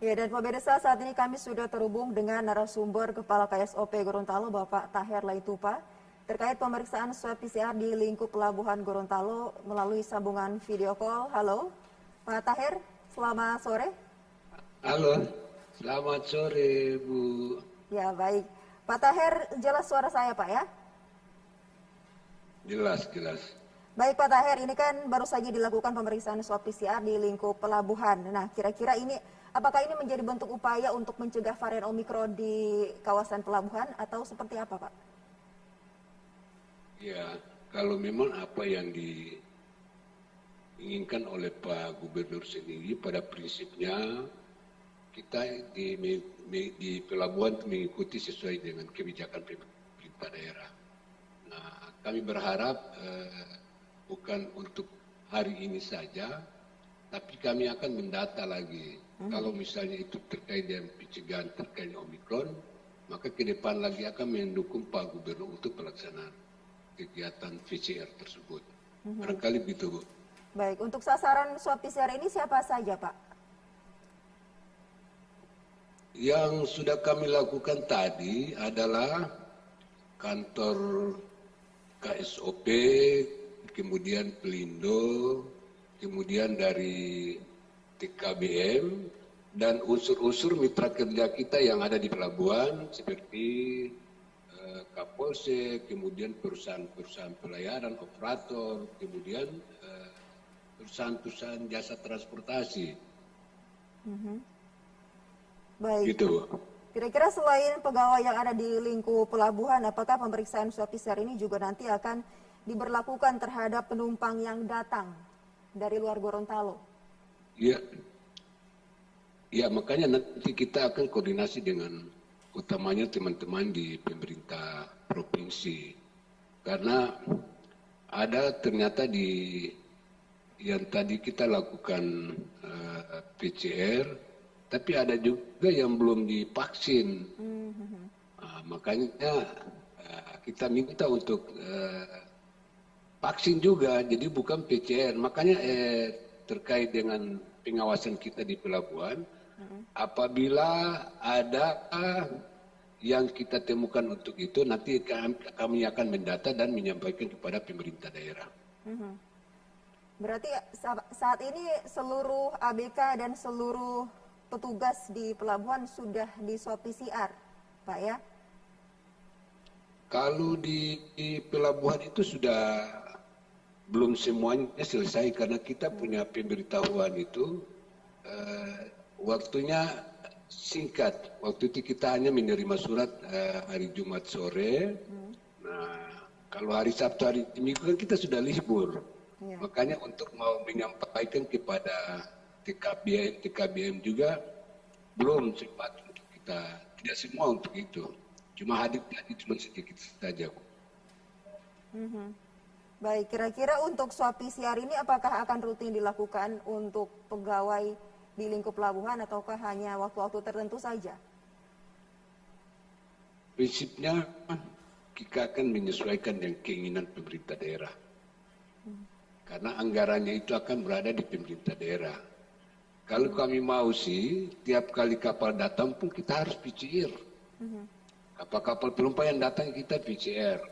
Ya, dan pemirsa, saat ini kami sudah terhubung dengan narasumber Kepala KSOP Gorontalo, Bapak Taher Laitupa, terkait pemeriksaan swab PCR di lingkup Pelabuhan Gorontalo melalui sambungan video call. Halo, Pak Taher, selamat sore. Halo, selamat sore, Bu. Ya, baik. Pak Taher, jelas suara saya, Pak, ya? Jelas, jelas. Baik Pak Taher, ini kan baru saja dilakukan pemeriksaan swab PCR di lingkup pelabuhan. Nah, kira-kira ini apakah ini menjadi bentuk upaya untuk mencegah varian Omikron di kawasan pelabuhan atau seperti apa, Pak? Ya, kalau memang apa yang diinginkan oleh Pak Gubernur sendiri, pada prinsipnya kita di pelabuhan mengikuti sesuai dengan kebijakan pemerintah daerah. Nah, kami berharap bukan untuk hari ini saja, tapi kami akan mendata lagi. Kalau misalnya itu terkait dengan pencegahan terkait Omikron, maka ke depan lagi akan mendukung Pak Gubernur untuk pelaksanaan kegiatan PCR tersebut. Barangkali begitu, Bu. Baik, untuk sasaran swab PCR ini siapa saja, Pak? Yang sudah kami lakukan tadi adalah kantor KSOP, kemudian Pelindo, kemudian dari TKBM, dan unsur-unsur mitra kerja kita yang ada di pelabuhan seperti Kapolsek, kemudian perusahaan-perusahaan pelayaran, operator, kemudian perusahaan-perusahaan jasa transportasi. Baik. Gitu. Kira-kira selain pegawai yang ada di lingkup pelabuhan, apakah pemeriksaan swab PCR ini juga nanti akan diberlakukan terhadap penumpang yang datang dari luar Gorontalo? Ya, ya makanya nanti kita akan koordinasi dengan utamanya teman-teman di pemerintah provinsi, karena ada ternyata di yang tadi kita lakukan PCR, tapi ada juga yang belum divaksin. Makanya kita minta untuk vaksin juga, jadi bukan PCR. Makanya terkait dengan pengawasan kita di pelabuhan, apabila ada yang kita temukan untuk itu, nanti kami akan mendata dan menyampaikan kepada pemerintah daerah. Berarti saat ini seluruh ABK dan seluruh petugas di pelabuhan sudah di swab PCR, Pak, ya? Kalau di pelabuhan itu sudah belum semuanya selesai, karena kita punya pemberitahuan itu waktunya singkat. Waktu itu kita hanya menerima surat hari Jumat sore. Nah, kalau hari Sabtu, hari Minggu kan kita sudah libur. Ya. Makanya untuk mau menyampaikan kepada TKBM juga belum sempat untuk kita, tidak semua untuk itu. Cuma hadir tadi cuma sedikit saja. Baik, kira-kira untuk swab PCR ini apakah akan rutin dilakukan untuk pegawai di lingkup pelabuhan ataukah hanya waktu-waktu tertentu saja? Prinsipnya kita akan menyesuaikan dengan keinginan pemerintah daerah. Karena anggarannya itu akan berada di pemerintah daerah. Kalau kami mau sih, tiap kali kapal datang pun kita harus PCR. Kapal-kapal penumpang yang datang kita PCR.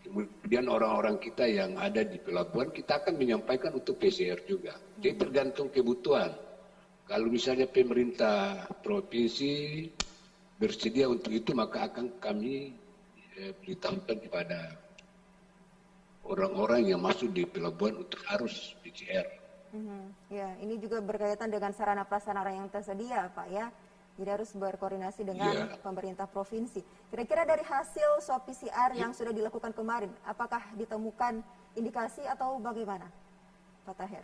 Kemudian orang-orang kita yang ada di pelabuhan kita akan menyampaikan untuk PCR juga. Jadi tergantung kebutuhan. Kalau misalnya pemerintah provinsi bersedia untuk itu, maka akan kami beritahukan kepada orang-orang yang masuk di pelabuhan untuk harus PCR. Ya, ini juga berkaitan dengan sarana prasarana yang tersedia, Pak, ya. Jadi harus berkoordinasi dengan pemerintah provinsi. Kira-kira dari hasil swab PCR yang sudah dilakukan kemarin, apakah ditemukan indikasi atau bagaimana, Pak Taher?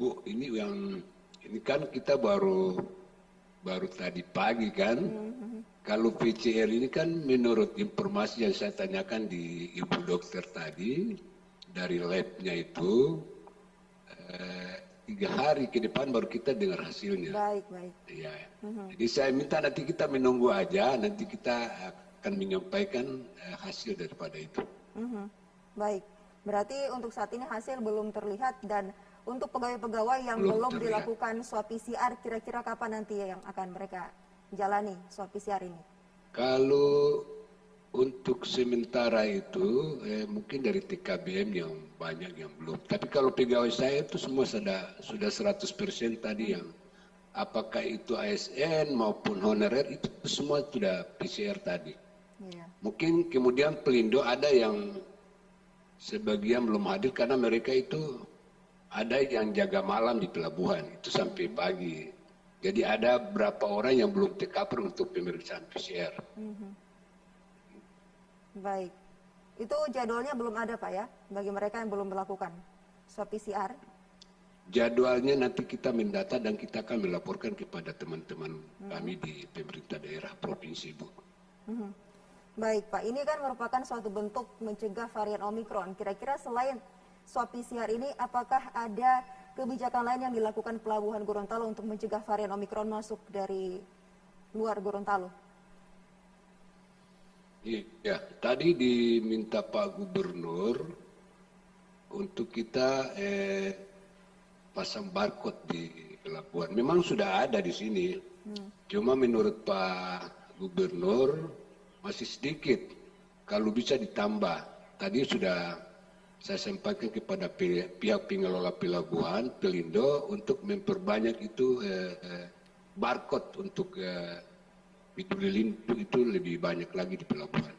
Bu, ini kan kita baru tadi pagi kan. Kalau PCR ini kan menurut informasi yang saya tanyakan di Ibu Dokter tadi dari labnya itu 3 hari ke depan baru kita dengar hasilnya. Baik. Ya. Jadi saya minta nanti kita menunggu aja, nanti kita akan menyampaikan hasil daripada itu. Baik, berarti untuk saat ini hasil belum terlihat dan Untuk pegawai-pegawai yang Belum belum terlihat. dilakukan swab PCR, kira-kira kapan nanti yang akan mereka jalani swab PCR ini? Kalau untuk sementara itu mungkin dari TKBM yang banyak yang belum. Tapi kalau pegawai saya itu semua sudah 100% tadi yang apakah itu ASN maupun honorer itu semua sudah PCR tadi. Iya. Mungkin kemudian Pelindo ada yang sebagian belum hadir karena mereka itu ada yang jaga malam di pelabuhan itu sampai pagi. Jadi ada berapa orang yang belum tercover untuk pemeriksaan PCR. Baik. Itu jadwalnya belum ada Pak ya, bagi mereka yang belum melakukan swab PCR? Jadwalnya nanti kita mendata dan kita akan melaporkan kepada teman-teman kami di pemerintah daerah provinsi, Bu. Baik Pak, ini kan merupakan suatu bentuk mencegah varian Omikron. Kira-kira selain swab PCR ini, apakah ada kebijakan lain yang dilakukan Pelabuhan Gorontalo untuk mencegah varian Omikron masuk dari luar Gorontalo? Iya, tadi diminta Pak Gubernur untuk kita pasang barcode di pelabuhan. Memang sudah ada di sini, cuma menurut Pak Gubernur masih sedikit. Kalau bisa ditambah. Tadi sudah saya sampaikan kepada pihak pengelola pelabuhan, Pelindo, untuk memperbanyak itu barcode untuk Peduli Lindung itu lebih banyak lagi di pelabuhan.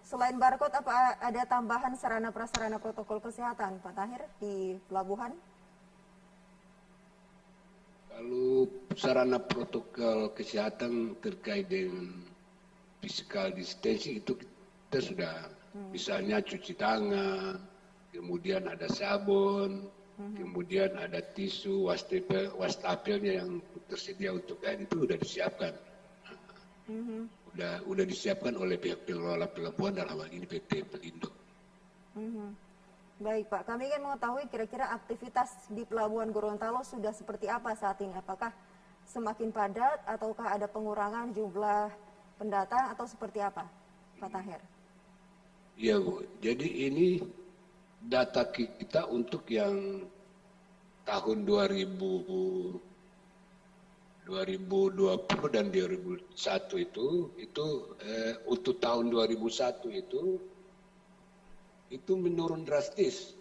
Selain barcode, apa ada tambahan sarana prasarana protokol kesehatan, Pak Tahir, di pelabuhan? Kalau sarana protokol kesehatan terkait dengan physical distancing itu kita sudah, misalnya cuci tangan, kemudian ada sabun, kemudian ada tisu, wastafel yang tersedia untuk itu sudah disiapkan. Udah disiapkan oleh pihak pengelola pelabuhan dalam hal ini PT Pelindo. Baik Pak, kami ingin mengetahui kira-kira aktivitas di Pelabuhan Gorontalo sudah seperti apa saat ini. Apakah semakin padat ataukah ada pengurangan jumlah pendatang atau seperti apa, Pak Tahir? Iya Bu, jadi ini data kita untuk yang tahun 2020 dan 2001 itu untuk tahun 2001 itu menurun drastis.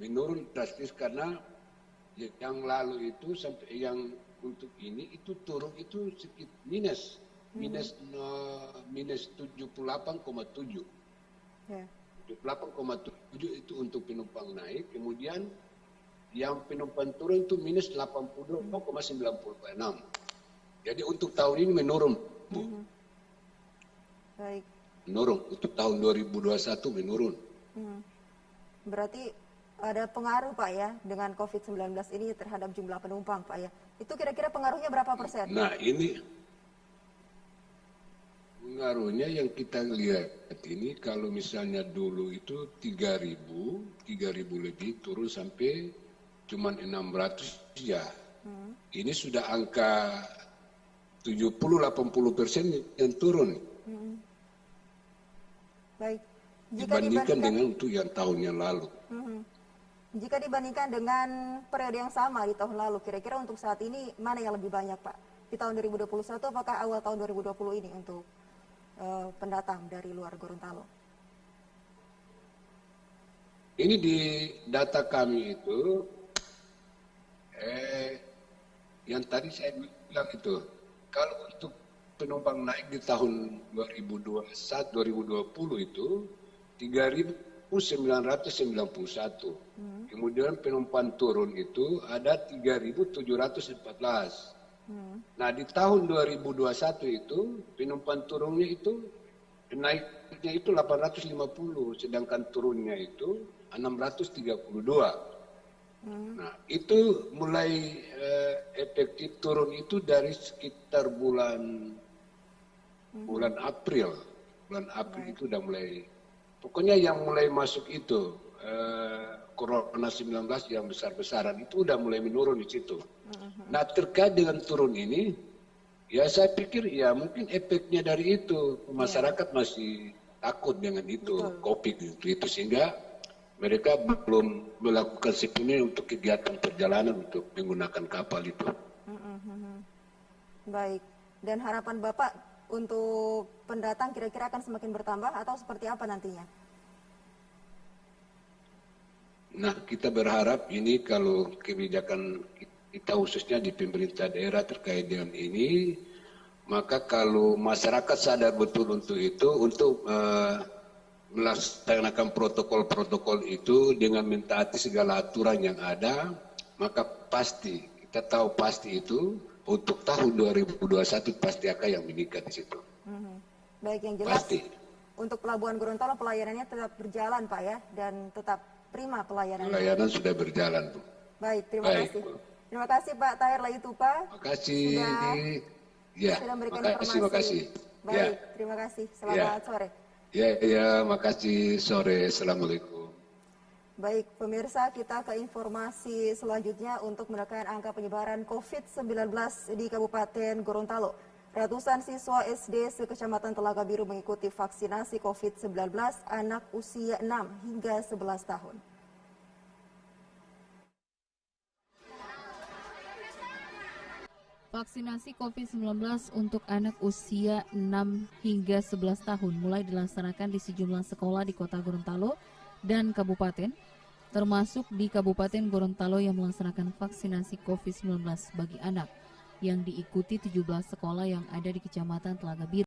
Menurun drastis karena yang lalu itu sampai yang untuk ini itu turun itu sedikit minus 78,7. Ya. 78,7 itu untuk penumpang naik, kemudian yang penumpang turun itu minus 82,96. Jadi untuk tahun ini menurun, Bu. Baik. Menurun, untuk tahun 2021 menurun. Berarti ada pengaruh Pak ya dengan COVID-19 ini terhadap jumlah penumpang Pak ya. Itu kira-kira pengaruhnya berapa persen? Nah ini pengaruhnya yang kita lihat ini kalau misalnya dulu itu 3.000 lebih turun sampai cuman 600 ya. Ini sudah angka 70-80% yang turun. Baik. Dibandingkan dengan untuk yang tahun yang lalu. Jika dibandingkan dengan periode yang sama di tahun lalu, kira-kira untuk saat ini mana yang lebih banyak Pak? Di tahun 2021 apakah awal tahun 2020 ini untuk pendatang dari luar Gorontalo? Ini di data kami itu, yang tadi saya bilang itu, kalau untuk penumpang naik di tahun 2021, 2020 itu 3.991. Kemudian penumpang turun itu ada 3.714. Nah di tahun 2021 itu penumpang turunnya itu naiknya itu 850, sedangkan turunnya itu 632. Nah itu mulai efektif turun itu dari sekitar bulan April. Bulan April itu udah mulai, pokoknya yang mulai masuk itu Corona 19 yang besar-besaran itu udah mulai menurun di situ. Nah terkait dengan turun ini, ya saya pikir ya mungkin efeknya dari itu masyarakat masih takut dengan itu COVID itu sehingga mereka belum melakukan sepenuhnya untuk kegiatan perjalanan untuk menggunakan kapal itu. Baik. Dan harapan Bapak untuk pendatang kira-kira akan semakin bertambah atau seperti apa nantinya? Nah, kita berharap ini kalau kebijakan kita khususnya di pemerintah daerah terkait dengan ini, maka kalau masyarakat sadar betul untuk itu, untuk melaksanakan protokol-protokol itu dengan mentaati segala aturan yang ada, maka pasti, kita tahu pasti itu, untuk tahun 2021 pasti akan yang meningkat di situ. Baik, yang jelas Pasti. untuk Pelabuhan Gorontalo pelayanannya tetap berjalan Pak ya, dan tetap prima pelayanannya. Pelayanan sudah berjalan, Bu. Baik, terima kasih. Terima kasih Pak Tahir Laitupa. Terima kasih. Sudah memberikan makasih, informasi. makasih. Baik, terima kasih. Selamat sore. Makasih sore. Assalamualaikum. Baik, pemirsa, kita ke informasi selanjutnya untuk menekan angka penyebaran COVID-19 di Kabupaten Gorontalo. Ratusan siswa SD se-Kecamatan Telaga Biru mengikuti vaksinasi COVID-19 anak usia 6 hingga 11 tahun. Vaksinasi COVID-19 untuk anak usia 6 hingga 11 tahun mulai dilaksanakan di sejumlah sekolah di Kota Gorontalo dan Kabupaten, termasuk di Kabupaten Gorontalo yang melaksanakan vaksinasi COVID-19 bagi anak yang diikuti 17 sekolah yang ada di Kecamatan Telaga Biru.